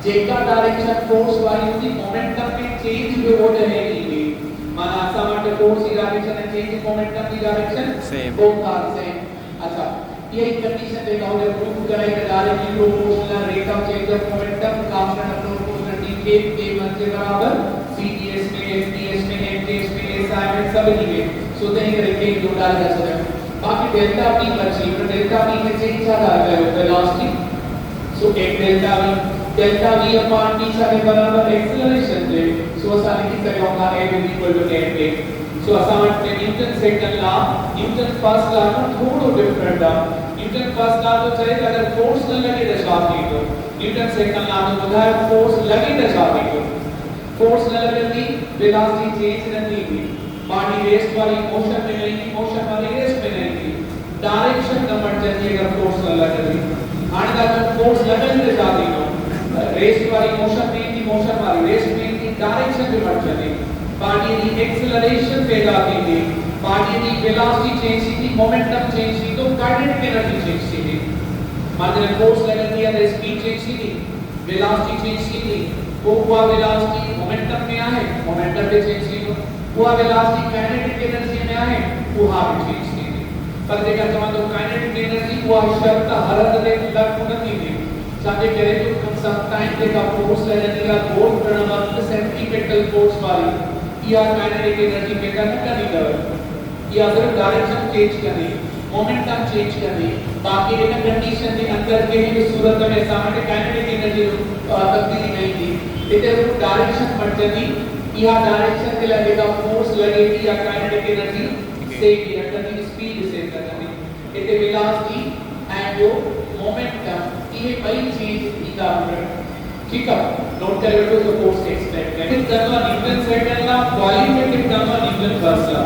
जेका direction force वाली थी मोमेंटम में चेंज जो हो रहेगी माना असा માટે फोर्स की डायरेक्शन અને चेंज मोमेंटम की डायरेक्शन बोथ आर सेम अच्छा यही कंडीशन देखा होगा प्रूव कराई के directly proportional rate of change of momentum constant of proportional D के मध्य बराबर सीडीएस में एफडीएस में एमडीएस में एसआई में सब लिखे सो दें करके जो डाल जा सकते बाकी डेल्टा p बची तो डेल्टा p में चेंज आ रहा है वेलोसिटी सो एक डेल्टा v अपॉन t સાથે બરાબર एक्सेलरेशन છે सो असा लिखी सकेगा m = m सो असा માટે Newton second law Newton first law નો થોડો ડિફરન્ટ આ न्यूटन फर्स्ट लॉ तो છે કે अगर फोर्स न लगे तो शाफ्ट तो न्यूटन सेकंड लॉ तो बुधाए फोर्स लगे तो शाफ्ट तो फोर्स न लगती वेलोसिटी चेंज नहीं थी बॉडी रेस्ट वाली मोशन में नहीं थी मोशन वाली रेस्ट में नहीं थी डायरेक्शन नंबर चाहिए अगर फोर्स न लगती आने का जब फोर्स लगन तो शाफ्ट तो रेस्ट वाली मोशन में थी मोशन वाली रेस्ट में थी डायरेक्शन भी मत चली बॉडी की एक्सेलरेशन पैदा की थी बॉडी की वेलोसिटी चेंज थी मोमेंटम चेंज थी तो काइनेटिक एनर्जी चेंज थी मान लो फोर्स लगती है तो स्पीड चेंज थी वेलोसिटी चेंज थी वो हुआ वेलोसिटी मोमेंटम में आए मोमेंटम पे चेंज थी हुआ वेलोसिटी काइनेटिक एनर्जी में आए वो हाफ चेंज थी पर देखा जमा तो काइनेटिक एनर्जी हुआ शर्त हरद दे लागू नहीं थी साथे करे तो सम टाइम देखा फोर्स लगती है बहुत बड़ा वक्त सेंट्रीपिटल फोर्स वाली या काइनेटिक एनर्जी पैदा नहीं कर या सिर्फ डायरेक्शन चेंज करनी मोमेंटम चेंज करनी बाकी एक कंडीशन के अंदर के ही सूरत में सामने काइनेटिक एनर्जी तब्दीली नहीं थी इते डायरेक्शन बढ़ती या डायरेक्शन के लगेगा फोर्स लगेगी या काइनेटिक एनर्जी से की करनी स्पीड से करनी इते वेलोसिटी एंड जो मोमेंटम ये कई चीज इधर ठीक है नोट करें तो फोर्स एक्सपेक्ट करें करना न्यूटन सेकंड लॉ क्वालिटेटिव करना न्यूटन फर्स्ट लॉ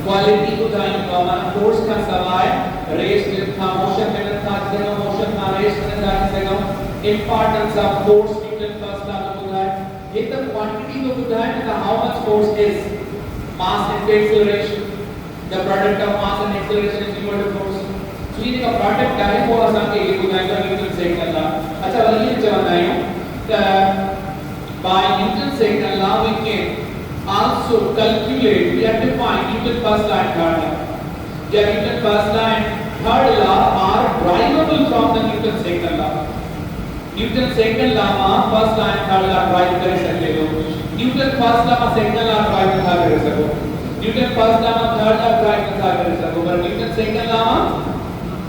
क्वालिटी को जान पाना फोर्स का सवाल रेस्ट था मोशन में था जगह मोशन था रेस्ट में जान सका importance of force Newton first law को बुझाए ये तो क्वांटिटी को बुझाए ना how much force is mass into acceleration the product of mass and acceleration is equal to force तो ये का प्रोडक्ट है वो आसान के लिए बुझाएगा न्यूटन सेकंड लॉ अच्छा वाली जवाब आयो by Newton's second law we can also calculate we have to find Newton's first law and third law yeah Newton's first law and third law are derivable from the Newton's second law Newton's second law में first law and third law derive कर सकते हो Newton's first law में second law derive नहीं कर सको Newton's first law में third law derive नहीं कर सको पर Newton's second law में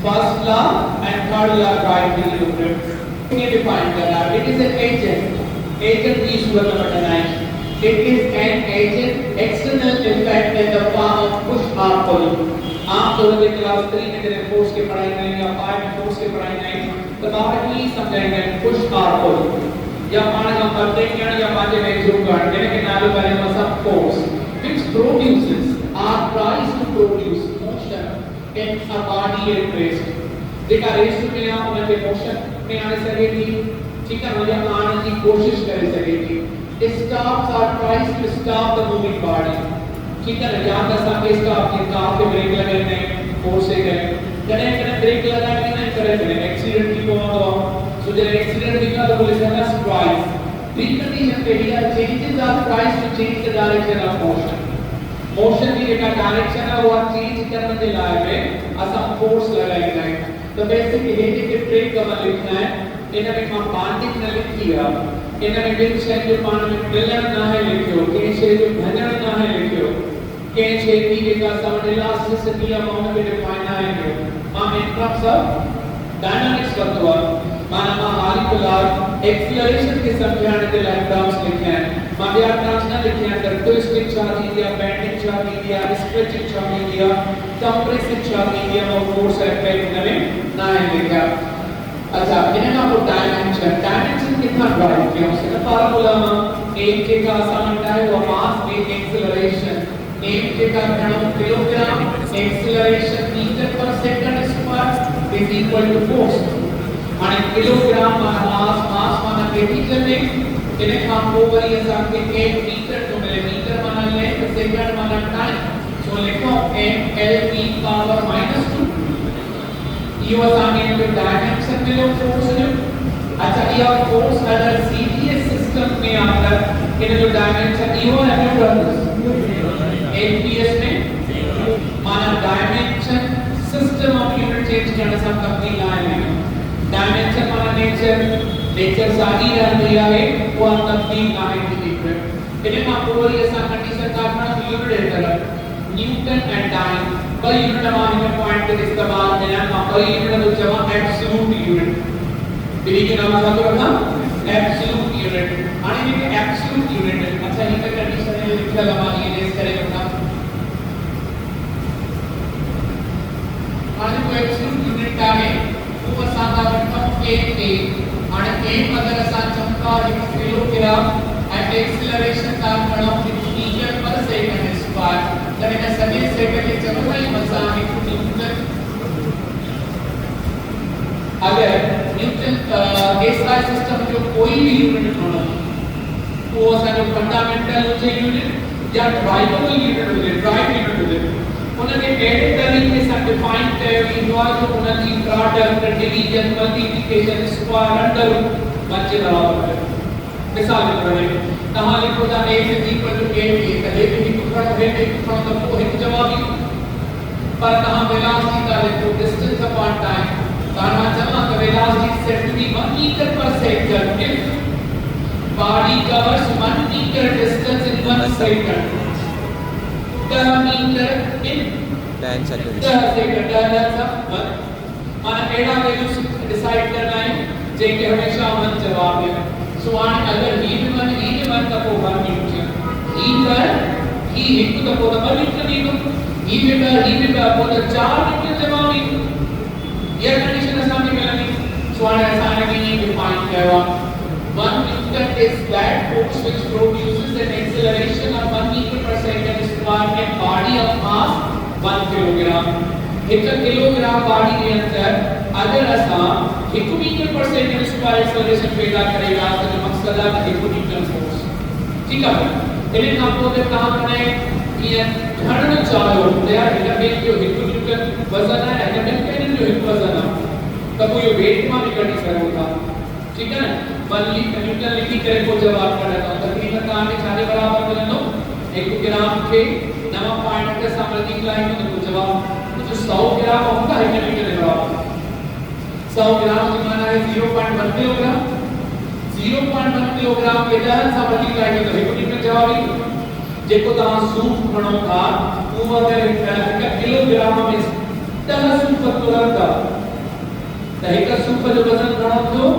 first law and third law derive नहीं होते ये define करना it is an agent की सूरत में बताना it is an agent external effect in the form of push or pull आप तो ये क्लास 3 में तेरे फोर्स के पढ़ाई नहीं या 5 में फोर्स के पढ़ाई नहीं तो बाहर की समझाएंगे पुश और पुल या मान हम करते हैं या पांच में जो करते हैं कि नालो बारे में सब force which produces or tries to produce motion in a body at rest देखा रेस्ट में आप उनके मोशन में आने सकेगी ठीक है मुझे आने की कोशिश कर सकेगी stops or tries to stop the moving body ठीक है ना याद रखना कि स्टॉप के ब्रेक लगाने फोर्स से गए कने ब्रेक लगाने की नहीं करे थे एक्सीडेंट की को तो सो जब एक्सीडेंट दिखा तो पुलिस ने स्ट्राइक रिकंडीशन पे दिया changes or tries to change the direction of motion की जगह डायरेक्शन है वो चेंज करने के लिए असम फोर्स लगाई गई तो बेसिकली ये कि ट्रेक का लिखना है इन्हें हम बांधित न लिखिए इन्हें बिन शेड्यूल मान में मिलन ना है लिखियो के शेड्यूल भजन ना है लिखियो के शेड्यूल की का साउंड इलास्टिसिटी अमाउंट में डिफाइन है हम इन टर्म्स ऑफ डायनामिक्स करतो माना मॉलिक्यूलर एक्सीलरेशन के समझाने के लिए टर्म्स लिखे हैं माबिया टर्म्स ना लिखे हैं तो ट्विस्टिंग चार्ज या बेंडिंग चार्ज या स्ट्रेचिंग चार्ज या कंप्रेसिव चार्ज या और फोर्स इफेक्ट में ना है लिखा अच्छा इन्हें ना वो डायमेंशन कितना ड्राइव किया उसका फार्मूला में एक के का समान है वो मास में एक्सेलरेशन एक के का घन किलोग्राम एक्सेलरेशन मीटर पर second square is equal to force माने किलोग्राम मास माना केटीजन में इन्हें हम ओवर ये सामने 1 मीटर तो मिलीमीटर माना ले तो सेकंड माना टाइम सो लिखो ml (-2) ये वाला में डायमेंशन में लो फोर्स जो अच्छा ये फोर्स अगर सीजीएस सिस्टम में आकर इन जो डायमेंशन इहो है एनपीएस में माना dimension system of unit change करने से तब्दील आए हैं डायमेंशन माना नेचर सारी रहती है वो तब्दील आए थी इन्हें का पूरी ऐसा कंडीशन का अपना यूनिट है Newton and time per unit हमारे में पॉइंट के इस्तेमाल में ना पर यूनिट तो जमा एब्सोल्यूट यूनिट बिली के नाम का तो रखा एब्सोल्यूट यूनिट आणि ये एब्सोल्यूट यूनिट अच्छा ये कंडीशन है लिखा लगा ये इस तरह का आणि तो एब्सोल्यूट यूनिट का है वो साधा रकम a ते आणि a अगर असा चमका 1 किलोग्राम एंड एक्सेलरेशन का कणम मीटर पर सेकंड स्क्वायर तर इन सभी सेकंड के चमकाई मसा 1 न्यूटन अगर न्यूटन एसआई सिस्टम जो कोई भी यूनिट होना वो असा जो फंडामेंटल हुजे यूनिट या ड्राइवेबल यूनिट हुजे ड्राइव यूनिट हुजे उनके एड तरीके से डिफाइन कयो ईंदो आहे जो उनजी product division multiplication square under बचे बराबर मिसाल के तौर पे तहां लिखो था a a कहे भी हिकु खण है हिकु खण तो वो हिकु जवाब ही पर तहां वेलोसिटी का लिखो डिस्टेंस अपॉन टाइम ताना चला तो velocity set to be 1 metre पर second if body covers 1 metre distance in 1 second 10 metre in 10 second 10 second माना एड़ा वैल्यू डिसाइड करना है जेके हमेशा 1 जवाब है सो अगर ही भी मन तको 1 न्यूटन ही कर ही हिकु तको 2 न्यूटन ही भी को 4 न्यूटन जवाब ही ये कंडीशन असांखे मिलंदी सो असांखे भी डिफाइन कयो 1 Newton is that force which produces an acceleration of 1 metre पर second square in body of mass 1 kilogram 1 kilogram body के अंदर अगर असां 1 मीटर पर सेकंड स्क्वायर एक्सेलरेशन पैदा करेगा तो मकसद है 1 न्यूटन फोर्स ठीक है इन्हें का पोते काम करें ये घण चालो दया इनमें जो 1 न्यूटन वजन है इनमें केन जो 1 वजन है तब वो वेट में भी कटी सकोगा ठीक है 1 न्यूटन लिखी करे को जवाब करता तकरीबन ताने छाने बराबर मिलनो 1 ग्राम के 9 के साथ मल्टीप्लाई में तो जवाब जो 100 ग्राम होगा 1 न्यूटन के बराबर 100 ग्राम की माना है 0.1 किलोग्राम 0.1 किलोग्राम के दहन सां मल्टीप्लाई में तो 1 न्यूटन जवाब ही जेको ता सूप खणो था वो अगर 1 किलोग्राम में 10 सूप तो रहता त 1 सूप जो वजन घणो थियो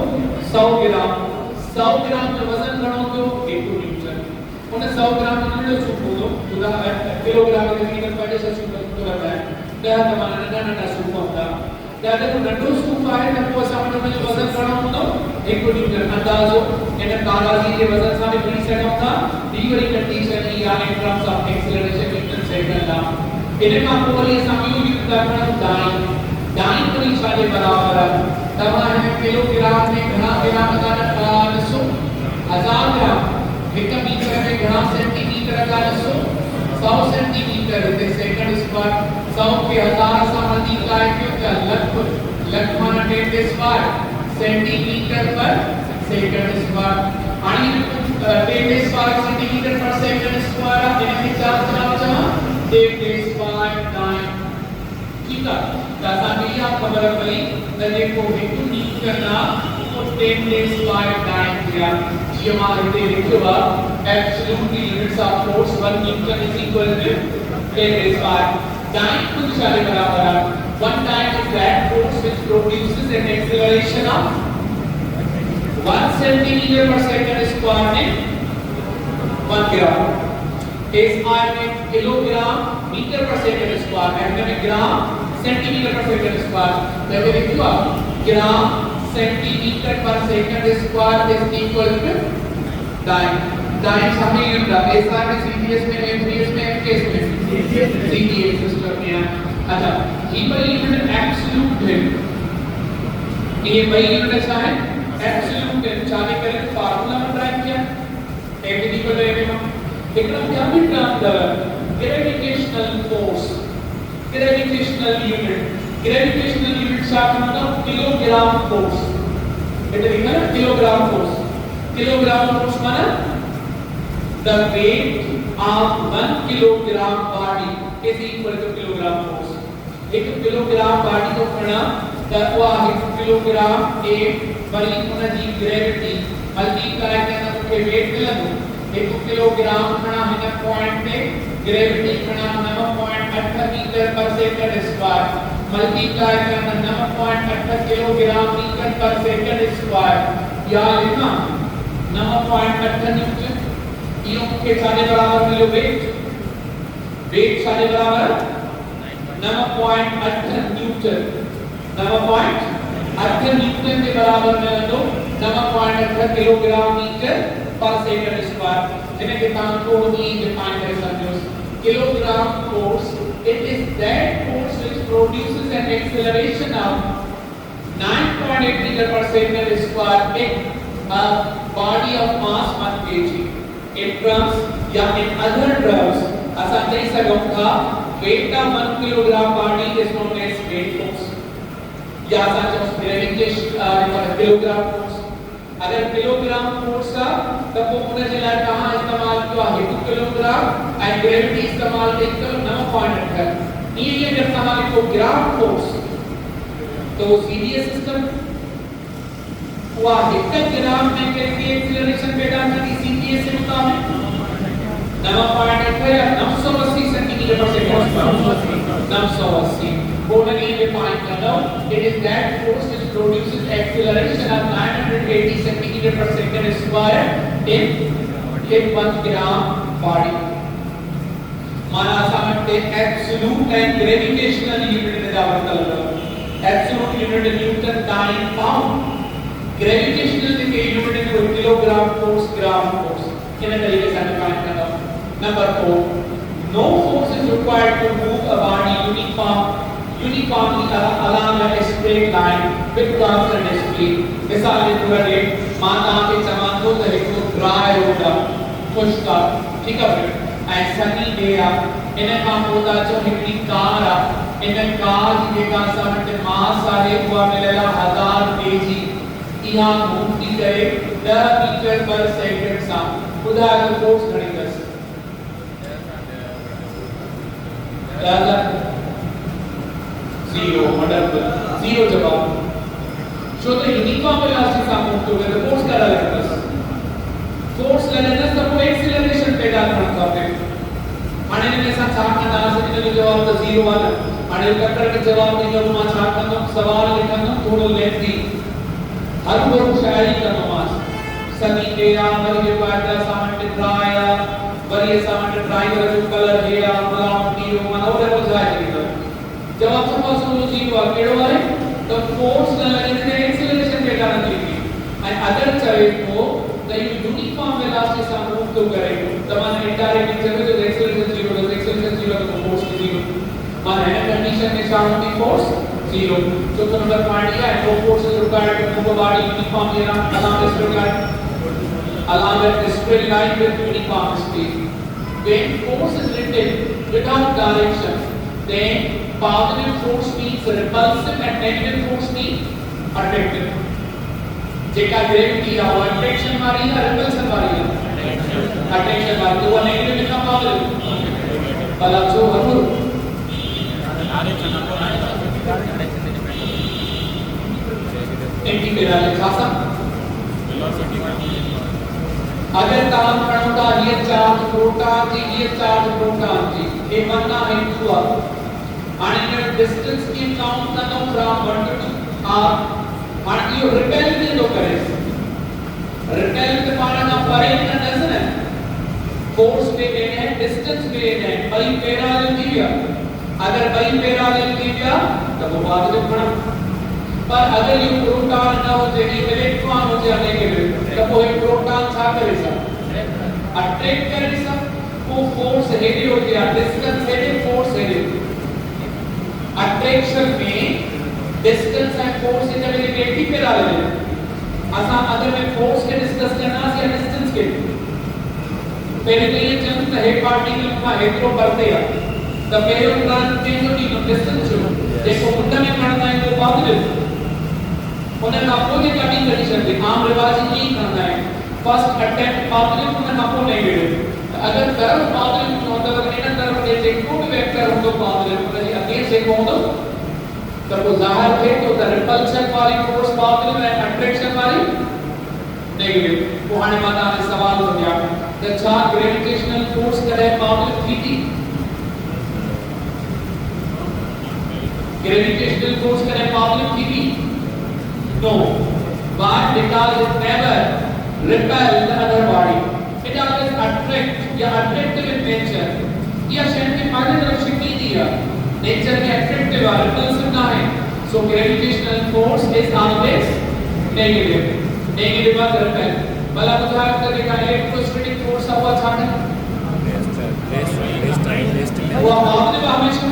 100 ग्राम जो वजन घणो थियो 1 न्यूटन उन 100 ग्राम जो सूप हो तो किलोग्राम के तकरीबन 5.5 सूप तो रहता है ॾह त माना नंढा सूप होता ॾाढो नंढो सूप आहे त पोइ असां उन में वज़न घणो हूंदो 1 न्यूटन अंदाज़ो इन ताराज़ी के वज़न सां बि खणी सघूं था ॿी वरी कंडीशन ई आहे in terms of acceleration Newton second आहे इन खां पोइ वरी असां ॿियूं यूज़ था कयूं डाइन वरी छा जे बराबर आहे तव्हां हिन किलोग्राम में घणा ग्राम था ॾिसो 1000 ग्राम 1 मीटर में घणा सेंटीमीटर था ॾिसो 100 सेंटीमीटर हिते सेकंड स्क्वायर 100 के 1000 सां मल्टीप्लाई कयो त लख माना 10 स्क्वायर सेंटीमीटर पर सेकंड स्क्वायर आणि 10 स्क्वायर सेंटीमीटर पर सेकंड स्क्वायर इन के चार जवाब जमा 10 स्क्वायर 9 ठीक है त असांखे इहा ख़बर पई त जेको 1 न्यूटन आहे वो 10 स्क्वायर 9 थिया जीअं मां हिते लिखियो आहे absolute units of force 1 Newton is equal to 10 square 9 कुछ सारे बराबर है 1 time is that force which produces an acceleration of 1 centimetre पर सेकंड स्क्वायर में 1 ग्राम एसआई में किलोग्राम मीटर पर सेकंड स्क्वायर एंड में ग्राम सेंटीमीटर पर सेकंड स्क्वायर तो लिखियो ग्राम सेंटीमीटर पर second square is equal to dyne सामने यूनिट है एसआई में सीडीएस में एमडीएस में एमकेएस में सीडीएस सिस्टम में है अच्छा ये भाई यूनिट एब्सोल्यूट है ये भाई यूनिट अच्छा है एब्सोल्यूट है चाहे करें फार्मूला में ड्राइव किया m इक्वल टू m एकदम क्या भी term the gravitational force gravitational unit शाखा मतलब किलोग्राम फोर्स એટલે लिखा ना किलोग्राम फोर्स माना the weight of 1 kilogram body is equal to kilogram force. 1 kilogram body को खणा तत्वा 1 किलोग्राम ए वरी उनजी ग्रेविटी मल्टीप्लाई करना के वेट मिलंदो 1 किलोग्राम खणा हिन पॉइंट पे ग्रेविटी खणा 9.8 मीटर पर सेकंड स्क्वायर मल्टीप्लाई करना 9.8 किलोग्राम मीटर पर सेकंड स्क्वायर या लिखा 9.8 न्यूटन यो के सारे बराबर मिलो वेट सारे बराबर 9.8 न्यूटन 9.8 न्यूटन के बराबर मिलंदो 9.8 किलोग्राम मीटर पर सेकंड स्क्वायर जिने के तान को ही डिफाइन कर सकते kilogram force it is that force which produces an acceleration of 9.8 meter per second square in a body of mass 1 kg in terms या in other terms असा कह सकूं था weight of 1 kilogram body is known as weight force या असा जो gravitation kilogram force अगर kilogram force का तब वो उन जे लाइ कहां इस्तेमाल कियो आहे 1 किलोग्राम ऐं ग्रेविटी इस्तेमाल कई कयो 9.8 ये इस्तेमाल को ग्राम फोर्स तो सीडीएस सिस्टम हुआ 1 ग्राम में कितनी एक्सीलरेशन पैदा की सीडीएस से मुताबिक 9.8 या 980 सेंटीमीटर पर सेकंड 980 बोर्ड ने डिफाइन करना it is that force which produces acceleration of 980 centimeter per second square in 1 gram body माना सामने absolute and gravitational unit ने दावत लगा absolute unit Newton time pound gravitational के unit ने किलोग्राम फोर्स ग्राम फोर्स किन तरीके से डिफाइन करना number 4 no force is required to move a body uniformly along a straight line with constant speed मिसाल के तौर पे माता के चमान को तो एक ड्राई रोड खुश्क ठीक है ऐं सनी डे इन का पोता जो हिकड़ी कार इन कार जी जेका सामने मास आहे उहा मिलला 1000 केजी इहा घूमती करे 10 मीटर पर सेकंड सा ॿुधायो तो फोर्स घणी अथसि 0 मतलब 0 जवाब जो तो यूनिफॉर्म वेलोसिटी का मूव तो है फोर्स का लगेगा फोर्स लगेगा तो वो एक्सीलरेशन पैदा करता है माने ने साथ छा का दास ने जवाब तो 0 वाला माने कटर के जवाब नहीं जो मां छा का सवाल लिखना थोड़ो लेंथी हर वो शायरी का नमाज सदी के या वरी पाटा सामने ड्राया वरी सामने ड्राइवर जो कलर है या ब्राउन नीलो मानो वो बुझाए जवाब सपोज को 0 केड़ो है तो फोर्स न लगे ने एक्सीलरेशन पैदा न थी एंड अदर चवे को द यूनिफॉर्म वेलोसिटी से मूव तो करे तमाम इनडायरेक्ट चवे तो एक्सीलरेशन 0 तो फोर्स 0 माने है कंडीशन में चाहूं की फोर्स 0 तो नंबर पॉइंट है no force is required to move a body uniformly along a straight line with uniform speed when force is written without direction then positive force means repulsive and negative force means attractive जेका gravity है वो attraction वाली है repulsion वाली है attraction वाली तो वो नेगेटिव लिखना पॉजिटिव भला जो हरु एंटी पेरा लिखा सा अगर ताम खणोता ये चार्ज प्रोटॉन जी ये मन्ना है हुआ आणि डिस्टेंस की काउंट करनो फ्रॉम 1 to 2 और आणि यो रिपेल नहीं तो करे रिपेल के पारा ना परे न नजर है फोर्स पे है डिस्टेंस पे है भाई पैरेलल थी गया अगर भाई पैरेलल थी गया तो वो बात जो खड़ा पर अगर ये प्रोटॉन ना हो जे इलेक्ट्रॉन हो जे नेगेटिव तो वो एक प्रोटॉन छा करे सा अट्रैक्ट करे सा वो फोर्स हेवी हो गया distance heavy force heavy attraction में distance and force is very negative parallel है असा अगर में फोर्स के डिस्कस करना या डिस्टेंस के पहले तो ये चंद है पार्टिकल का हेतरो करते हैं तो पहले उदाहरण के जो डी डिस्टेंस जो देखो मुंडा में पढ़ना है वो पॉजिटिव उन्हें आपको ये कटिंग कंडीशन थी आम रिवाज ही करना है फर्स्ट अटेम्प्ट पॉजिटिव उन्हें आपको नेगेटिव अगर तरफ पॉजिटिव होता है तो तरफ के चेक को भी वेक्टर हो तो पॉजिटिव मतलब अगेन से को तो तब वो जाहिर है तो द रिपल्शन वाली फोर्स पॉजिटिव है अट्रैक्शन वाली नेगेटिव वो आने वाला है सवाल हो गया द चार्ज ग्रेविटेशनल फोर्स करे positive थीटी gravitational force can have positive dp no why because it never repel the other body it always attract या attractive in nature या शरीर के माने तरफ से की दिया nature में attractive है repulsive ना है so gravitational force is always negative और repel भला उदाहरण के देखा electrostatic force हुआ छाने वो positive हमेशा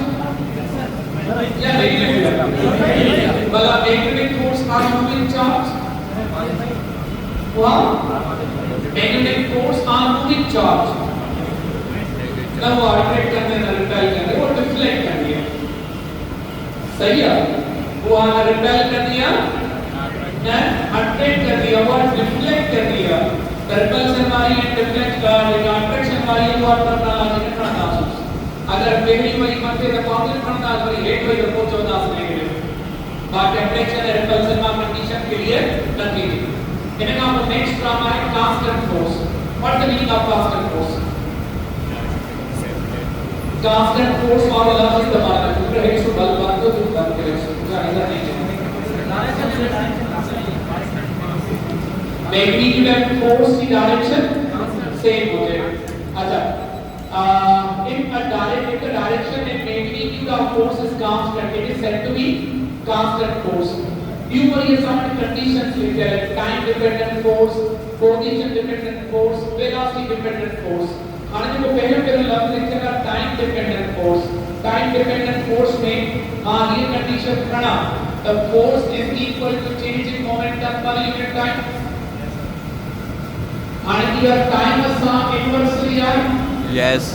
या नेगेटिव वाला magnetic force or moving charge वाह magnetic force or moving charge ना वो अट्रैक्ट करने ना रिपेल करने वो डिफ्लेक्ट कर दिया सही है वो आना रिपेल कर दिया ना अट्रैक्ट कर दिया वो डिफ्लेक्ट कर दिया रिपल्शन वाली एंड डिफ्लेक्ट का अट्रैक्शन वाली वो अपना ट्रांसफर अगर पहली वाली मध्य द पॉजिटिव पढ़ना तो लेट वाली तो 14 से नेगेटिव बात अट्रैक्शन एंड रिपल्शन का कंडीशन के लिए कंटिन्यू इन्हें का नेक्स्ट ड्रामा है constant force what the meaning of constant force constant force और लॉ इज द मार्क ऊपर है सो बल बात तो बात करें उसका ऐसा नहीं है मैग्नीट्यूड एंड फोर्स की डायरेक्शन सेम हो जाए अच्छा if the direction and magnitude of force is constant, it is said to be constant force. ऊपर ये सारे conditions लिखे हैं time dependent force, position dependent force, velocity dependent force. आने को पहले लफ्ज लिखेगा time dependent force. Time dependent force में हाँ ये condition पढ़ना the force is equal to change in momentum per unit time. आने की यार time असा inversely यार Yes.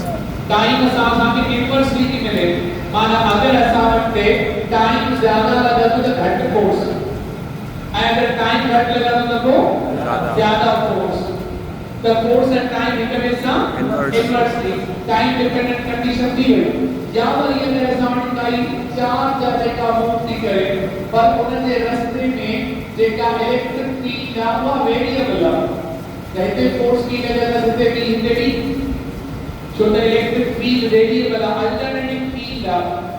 टाइम साथ में इनवर्सली की मिले माना अगर ऐसा रखते टाइम ज्यादा लगा तो घट फोर्स अगर टाइम घट लगा तो ज्यादा force the force and time हमेशा इनवर्सली टाइम डिपेंडेंट कंडीशन दी हुई या पर ये मेरे सामने काई चार जगह का मूव दी करे पर उन्होंने रास्ते में जेका इलेक्ट्रिक फील्ड या वो वेरिएबल कहते फोर्स की जगह से भी Hindi so the electric field variable alternating field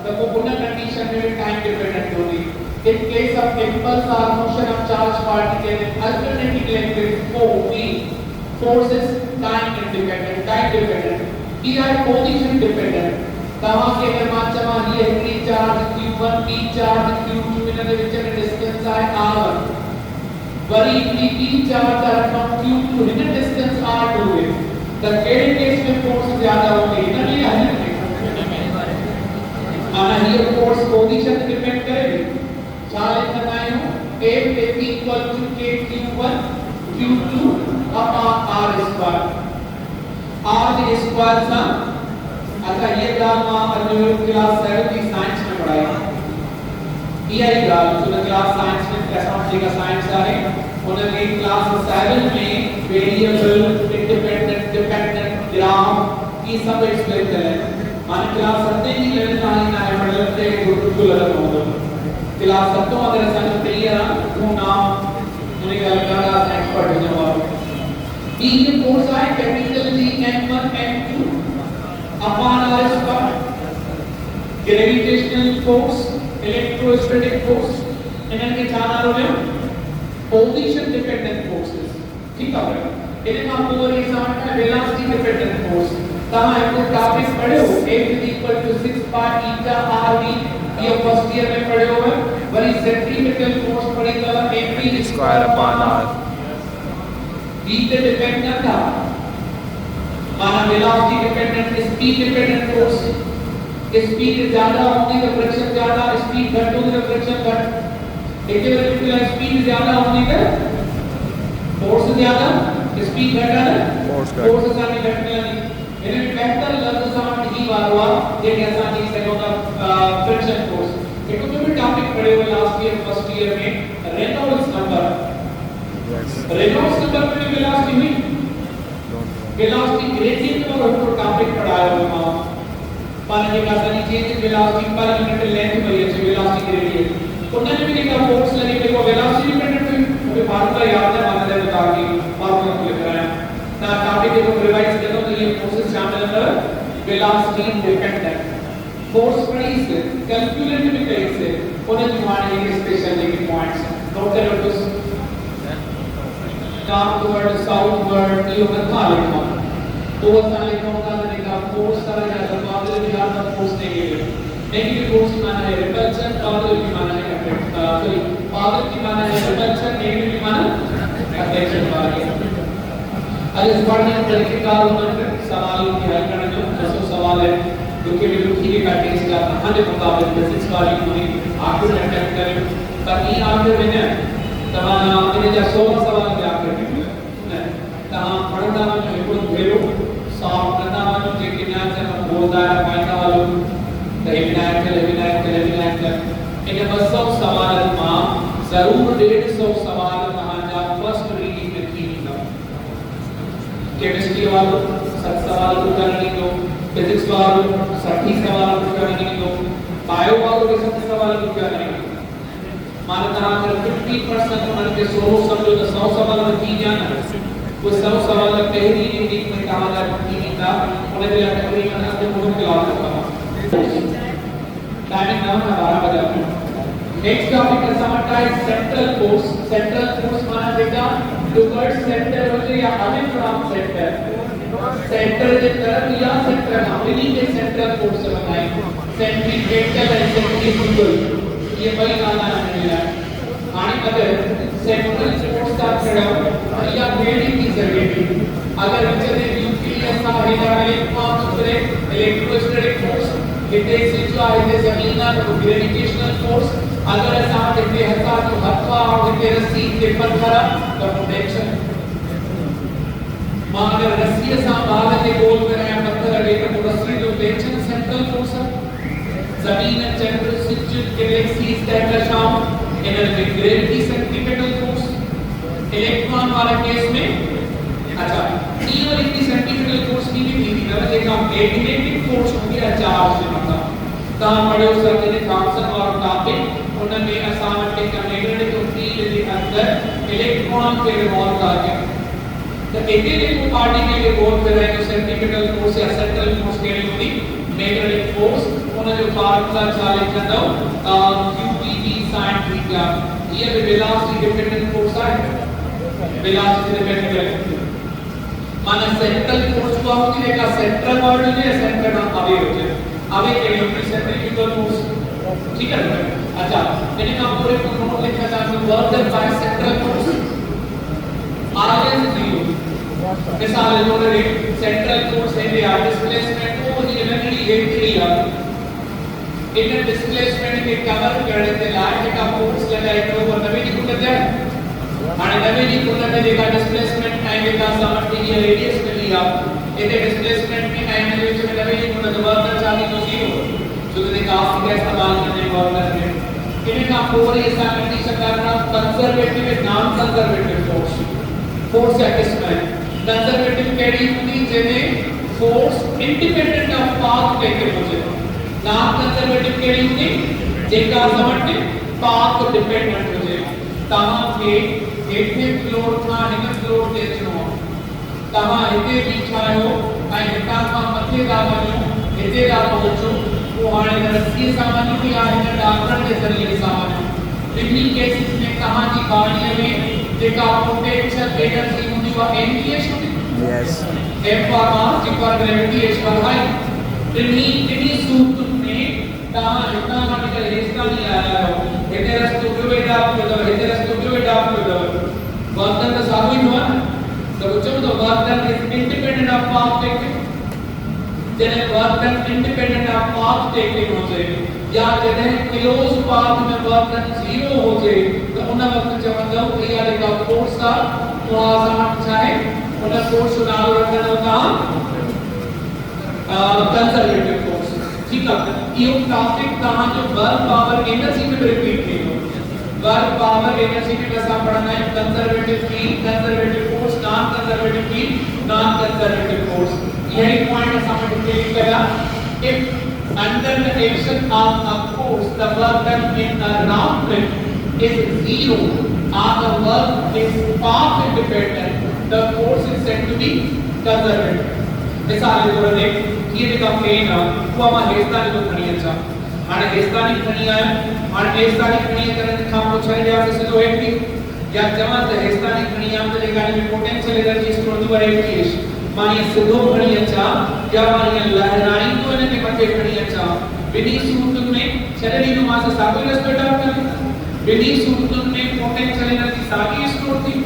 तब वो पुनः कंडीशन में टाइम डिपेंडेंट होगी in case of impulse or motion of charged particle alternating electric force is time dependent ये है position dependent कहाँ के अगर मात्रा ये p charge q1 p charge q2 इनके बीच में डिस्टेंस है r1 worry p charge are from q2 इनके डिस्टेंस r2 है the carrying case में force ज्यादा होगी ना ये है आना ये force position डिपेंड करेगी चार इतना है F equal to K Q1 Q2 upon R square R square सा अच्छा ये ग्राफ आपने क्लास 7 की साइंस में पढ़ा है ये ग्राफ जो क्लास साइंस में कैसा का साइंस है उन्होंने क्लास 7 में वेरिएबल इंडिपेंडेंट डिपेंडेंट ग्राफ ये सब एक्सप्लेन करें माने क्लास 7 की लेवल का ही ना है मतलब से गुरुकुल अलग होगा क्लास 7 अगर ऐसा क्लियर है तो नाम उन्हें क्या लगा एक्सपर्ट हो जाओ ई के कोर्स है capital G m1 m2 upon r square gravitational force electrostatic force इनके चार आर हो पोजीशन डिपेंडेंट फोर्सेस ठीक है इन्हें आप पूरा ये समझना वेलोसिटी डिपेंडेंट फोर्स कहां है तो टॉपिक पढ़े हो F = 6 पाई eta rv ये फर्स्ट ईयर में पढ़े हो वही सेंट्रीपिटल फोर्स पढ़ेगा mv square upon r v पे डिपेंड करता माना velocity dependent speed dependent force speed ज्यादा होगी तो फ्रिक्शन ज्यादा स्पीड घट होगी तो फ्रिक्शन घट इक्विलिब्रियम स्पीड ज्यादा होने का फोर्स ज्यादा स्पीड घटा फोर्स सामने घटने लगी इन्हें बेहतर लफ्ज समझ ही बार हुआ ये कैसा नहीं सकेगा फ्रिक्शन फोर्स एक तो भी टॉपिक पढ़े हुए लास्ट ईयर फर्स्ट ईयर में रेनॉल्ड्स रेनॉल्ड्स नंबर पे वेलोसिटी हुई, वेलोसिटी ग्रेडियंट और हमको टॉपिक पढ़ाया हुआ पानी का Sunny change velocity per unit length में ये वेलोसिटी ग्रेडियंट उन्होंने भी लिखा फोर्स लगे कि वो वेलोसिटी डिपेंडेंट हुई मुझे फार्मूला याद है माना जाए बता के फार्मूला लिख रहा है ना टॉपिक को रिवाइज करो तो ये फोर्सेस शामिल है velocity dependent force price calculate भी कैसे उन्हें जुमाने के स्पेशल लिखी पॉइंट्स नोट करो तो northward southward ये होता लिखा तो वो सारे लिखा देखा फोर्स सारा ज्यादा पॉजिटिव बिहार का फोर्स नेगेटिव फोर्स माना है रिपल्शन पॉजिटिव की माना है सॉरी पॉजिटिव की माना है रिपल्शन नेगेटिव की माना अट्रैक्शन वाला आज इस बार में तरीके का सवाल की हल करने जो जैसे सवाल है जो कि विद्युत की पैटर्न का हमारे मुताबिक फिजिक्स वाली पूरी आपको अटेम्प्ट करें पर ये आपके मैंने तमाम मैंने जो 16 सवाल तैयार करके तमाम पढ़ना में जो कोई भेरो सॉल्व करना में जो कि ना से बोलता है फाइंड वालों लेविनाइट इन 200 सवाल में जरूर 150 सवाल कहां जा फर्स्ट रीडिंग में की था केमिस्ट्री वालों 7 सवाल को करने दो फिजिक्स वालों 60 सवाल को करने दो बायो वालों के 70 सवाल को करने दो मानता अगर 50% मन के 100 समझो तो 100 सवाल में की जाना वो 100 सवाल पहली यूनिट में कहा जाता है कि था उन्हें भी तकरीबन अपने मुंह के लाभ होगा टाइमिंग नाम है 12 बजे नेक्स्ट टॉपिक का समझता है सेंट्रल फोर्स माना देगा टुवर्ड्स सेंटर हो जाए या अवे फ्रॉम सेंटर के तरफ या सेंटर अवेली के सेंट्रल फोर्स बनाए सेंट्रीपेटल एंड सेंट्रीफ्यूगल ये वही नाम है आणि अगर सेंट्रल फोर्स का खड़ा या बेडिंग की जरूरत अगर विचले न्यूक्लियस का हाइड्रोलिक फोर्स करे इलेक्ट्रोस्टैटिक फोर्स इते सिचु आहे जमीन ना ग्रेविटेशनल फोर्स अगर ऐसा इते हता तो हथवा और इते रस्सी के पत्थर तो प्रोटेक्शन मां अगर रस्सी से बाहर से गोल करे पत्थर लेकर तो रस्सी जो टेंशन सेंट्रल फोर्स है जमीन चंद्र सिचु गैलेक्सीज टेट्राशाम energy gravity centripetal force electron वाला केस में अच्छा ई और इतनी सेंट्रीपेटल फोर्स की भी थी ना देखा मैग्नेटिक फोर्स हो गया चार्ज से मतलब ता पढ़ो सर ने थॉमसन और टॉपिक उन्होंने असाइनमेंट का मैग्नेटिक फील्ड के अंदर इलेक्ट्रॉन के रिवॉल्व करके तो एक पार्टिकल के गोल कर रहे हैं सेंट्रीपेटल फोर्स या सेंट्रल फोर्स के लिए मैग्नेटिक फोर्स उन्होंने जो फार्मूला चाले करता QPB sin थीटा ये वेलोसिटी डिपेंडेंट फोर्स है वेलोसिटी डिपेंडेंट माना सेंट्रल फोर्स को हम लेगा सेंट्रल वर्ड में सेंटर ना अवे हो जाए अवे के लिए सेंट्रीफ्यूगल फोर्स ठीक है अच्छा मैंने कहा पूरे को नोट लिखा था कि work done by central force RS 0 मिसाल जो रे सेंट्रल फोर्स है या डिस्प्लेसमेंट को इलेक्ट्रिक एरिया इन डिस्प्लेसमेंट के कवर करने से लाइट का फोर्स लगाए तो वो नवे की कुंडल है आणि नवे की कुंडल में देखा डिस्प्लेसमेंट टाइम का समझ ये रेडियस में लिया इधर डिस्प्लेसमेंट में टाइम में जो नवे की कुंडल वर्क चाली तो 0 जो देखा आप का इस्तेमाल करने वर्क में इनका पूरी ऐसा कंडीशन करना conservative non conservative force adjustment conservative कैडी होती जेने फोर्स इंडिपेंडेंट ऑफ पाथ लेके मुझे नॉन कंजर्वेटिव कैडी होती जेका समझते पाथ डिपेंडेंट हो जाए तहां के हेठे फ्लोर था हिन फ्लोर ते अचणो तहां हिते बीठायो ऐं हितां खां मथे था वञो हिते था पहुचो वो हाणे रस्सी सां वञो या हिन डाकण जे ज़रिए सां वञो ॿिन्ही केसिस में तहां जी बॉडीअ में जेका पोटेंशियल एनर्जी हूंदी उहा एनपीएच हूंदी यस F for mass G for gravity H for height टिनी सूत्र में तहां हितां खां निकल हेठा नहीं आया हो हिते रस्तो पियो वेठा पियो हिते रस्तो पियो वेठा पियो वर्तन त साॻियो ई हुआ तो चओ तो वर्तन is independent of path taking जने वर्तन इंडिपेंडेंट ऑफ पाथ टेकिंग हो जाए या जने क्लोज पाथ में वर्तन 0 हो जाए तो उन वक्त चवंदो कि या जेका फोर्स का तो आसान चाहे उन फोर्स को नालो रखना होता कंजर्वेटिव फोर्स ठीक है ये टॉपिक तहां जो वर्क पावर एनर्जी में रिपीट थी वर्क पावर एनर्जी के बस आप पढ़ना है conservative field conservative force non conservative field non conservative force यही पॉइंट हमें डिटेल करा if under the action of a force the work done in a round trip is zero और the work is path independent the force is said to be conservative ऐसा आगे बोल दे ये देखा plane हुआ मा हेस्ता जो खणी अच्छा आणि हेस्तानी खणी आया आणि हेस्तानी खणी करने काम को छे या से तो एक भी या जमा ते हेस्तानी खणी आम ते गाड़ी में पोटेंशियल एनर्जी स्टोर तो एक केस मानी सिद्धो खणी अच्छा या मानी लहराई तो ने के मथे खणी अच्छा विनी सूत्र में शरीर नु मास सागो रेस्पेक्ट आप कर विनी सूत्र में पोटेंशियल एनर्जी सागी स्टोर थी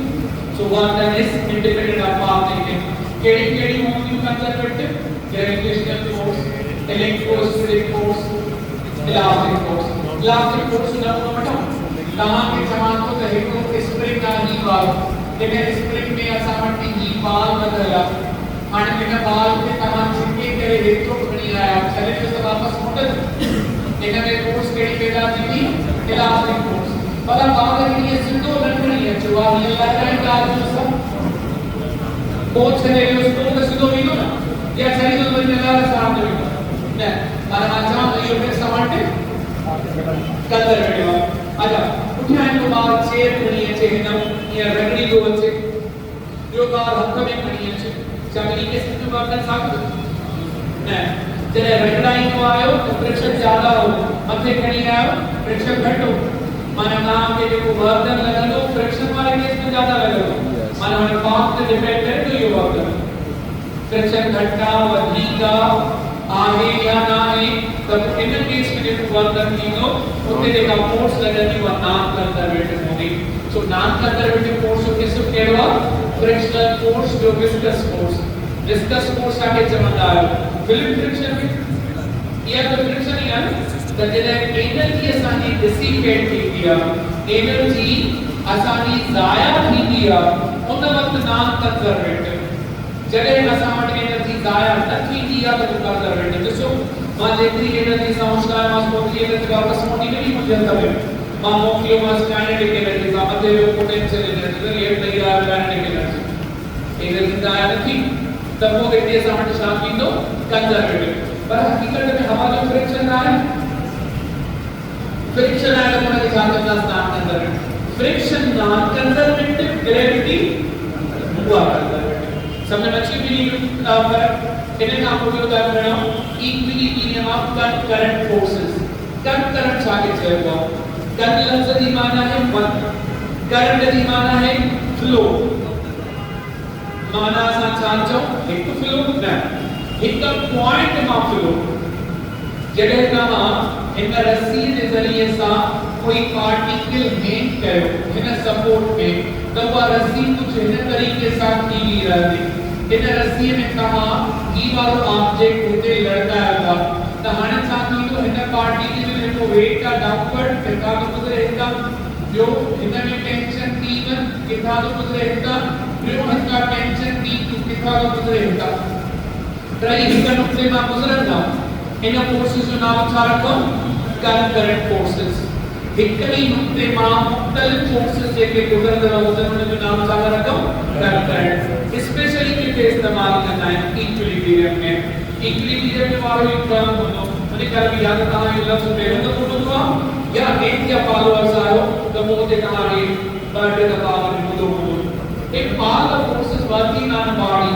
so what that is independent of आप थिंकिंग केडी केडी होगी conservative gravitational force electrostatic force elastic force ना को बताओ कहां के समान को कहे तो स्प्रिंग का ही बाल लेकिन स्प्रिंग में ऐसा मट्टी ही बाल बदला आणि में बाल के समान चिपके करे एक तो खड़ी आया चले तो सब वापस मोटर लेकिन में फोर्स केड़ी पैदा थी इलास्टिक फोर्स पता बाल के लिए सिद्धो लड़नी है जो आ ये लड़ाई का जो सब कोच ने उसको तो सिद्धो भी ना या सही तो बन लगा सामने ने माना अच्छा ये फिर समाटे कंजर्वेटिव अच्छा उठा इनको बार चेयर खणी है हिन या रगड़ी को वच्चे जो बार हथ में खणी है चमड़ी के सिद्ध बार साथ ने जरे रगड़ाई को आयो तो फ्रिक्शन ज्यादा हो मथे खणी आयो फ्रिक्शन घट हो माना नाम के जो वर्धन लगलो फ्रिक्शन वाले केस में ज्यादा लगलो माना हमें पाथ पे डिपेंड करे तो ये वर्धन फ्रिक्शन घटना वधीका आगे या ना है तब इन केस में जो वर्धन की तो उतने देखा फोर्स लगनी वो नॉन कंजर्वेटिव होगी सो नॉन कंजर्वेटिव फोर्स को किस कहवा फ्रिक्शनल फोर्स जो विस्कस फोर्स आगे चमकता है फिल्म फ्रिक्शन में या तो फ्रिक्शन ही है तो जब एनर्जी असानी डिसिपेट थी दिया एनर्जी असानी जाया थी दिया उन वक्त नॉन कंजर्वेटिव जब असानी एनर्जी जाया थी दिया तो कंजर्वेटिव तो मां जेतरी एनर्जी समझता है मास मोटी एनर्जी वापस मोटी नहीं हो जाता है मां मोटी मास काइनेटिक एनर्जी का मतलब पोटेंशियल एनर्जी तो ये नहीं रहा काइनेटिक एनर्जी जाया थी तब वो व्यक्ति समझ शादी तो कंजर्वेटिव पर हकीकत में हवा जो फ्रिक्शन रहा है फ्रिक्शन आया तो मैंने कहा था non conservative friction non conservative gravity हुआ कंजर्वेटिव समझ में अच्छी भी फर्क इन्हें काम को उदाहरण देना equilibrium of current forces current छाके चलेगा करंट लफ्ज दी माना है वन करंट दी माना है फ्लो माना सा चांचो एक फ्लो ना एक पॉइंट मा फ्लो जड़े का इन रस्सी के जरिए सा कोई पार्टिकल में कयो इन सपोर्ट में तो वह रस्सी कुछ इन तरीके से की रहती इन रस्सी में कहा ई वाला ऑब्जेक्ट होते लड़ता है तो हाने साथी तो इन पार्टिकल में को वेट का डाउनवर्ड कितना तो गुजरे हिता जो इधर में टेंशन T1 कितना तो गुजरे हिता जो इसका टेंशन T2 कितना तो गुजरे हिता ट्राई हिता नुक्ते में गुजरना इन फोर्सेस जो नाम था रखो करंट फोर्सेस हिकड़ी नुक्ते में मुख्तलिफ फोर्सेस जेके गुजरते होते हैं जो नाम था रखो करंट स्पेशली के इस्तेमाल करना है इक्विलिब्रियम में वालों एक टर्म बोलो मैंने कल भी याद था ये लफ्ज पहले तो बोलो हुआ या एक या पालो ऐसा हो तो वो ते कहा रे बर्थडे का पावर बोलो एक all the forces working on body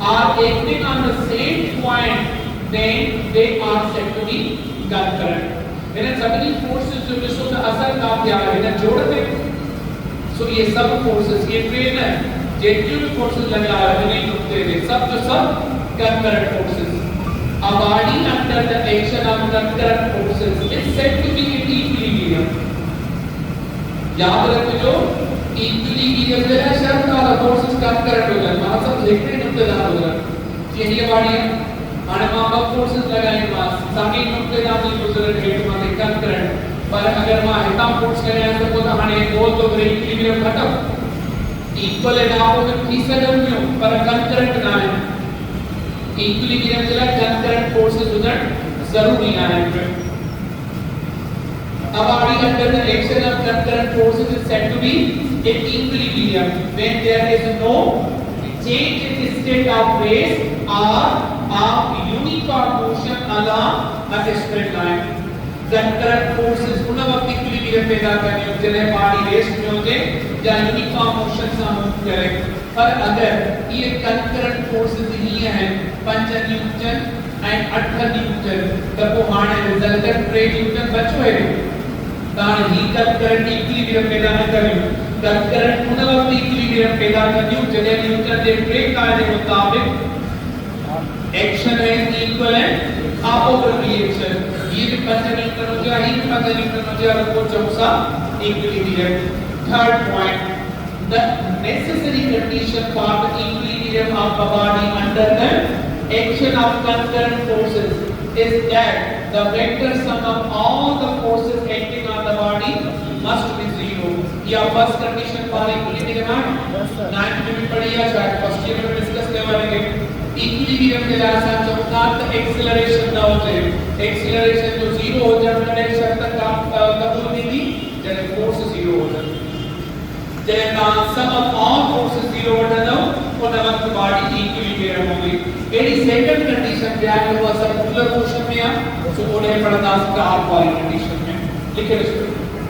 are acting on the same point then they are said to be concurrent इन सभी फोर्सेस जो विश्व का असर का क्या है ना जोड़ते सो ये सब फोर्सेस ये ट्रेन है जितने भी फोर्सेस लगा है नहीं रुकते हैं सब जो सब concurrent forces a body under the action of concurrent forces is said to be in equilibrium याद रखो equilibrium जो है शर्त का फोर्सेस concurrent हो जाए मतलब सब देखते नुकतेदार हो जाए ये बॉडी है हमारे मां बाप फोर्सेस लगाएंगे मास सभी नुकतेदार की गुजर हेड में concurrent पर अगर मां हिता फोर्स करें तो हमारे गोल तो इक्विलिब्रियम खत्म इक्वल है ना हो तो तीसरा जन्म पर concurrent ना है इक्विलिब्रियम चला concurrent फोर्सेस उधर जरूरी ना है a body under the action of concurrent forces is said to be in equilibrium when there is no change in the state of phase or of uniform motion along a straight line. Concurrent forces उन वक्त equilibrium पैदा करने होते हैं, body rest में होते या uniform motion से मूव करे। पर अगर ये concurrent forces नहीं हैं, 5 न्यूटन and 8 न्यूटन, तब वो हाने resultant 3 न्यूटन बचो है। तान ही concurrent equilibrium पैदा न करें। concurrent उन वक्त equilibrium पैदा करने होते हैं न्यूटन के 3 कायदे के मुताबिक एक्शन है इक्वल है opposite reaction। ये भी 5 न्यूटन हो जाए, ये भी 5 न्यूटन हो जाए, और वो चौथा equilibrium। Third point, the necessary condition for the equilibrium of the body under the action of concurrent forces is that the vector sum of all the forces acting on the body must be zero। या first condition for equilibrium है, 9th में भी पढ़ी है, शायद first year में discuss करेंगे। Equilibrium के लासा चौथा एक्सेलरेशन ना हो जाए, एक्सेलरेशन जो जीरो हो जाए मतलब एक शर्त काम कबूल नहीं थी, जब फोर्स जीरो हो जाए, जब सम ऑफ ऑल फोर्सेस जीरो हो जाए तो नमक बॉडी इक्विलिब्रियम होगी। एडी सेकंड कंडीशन क्या है, वो सर्कुलर मोशन में है, तो उन्हें पढ़ना स्टार वाली कंडीशन में लिखे इसको।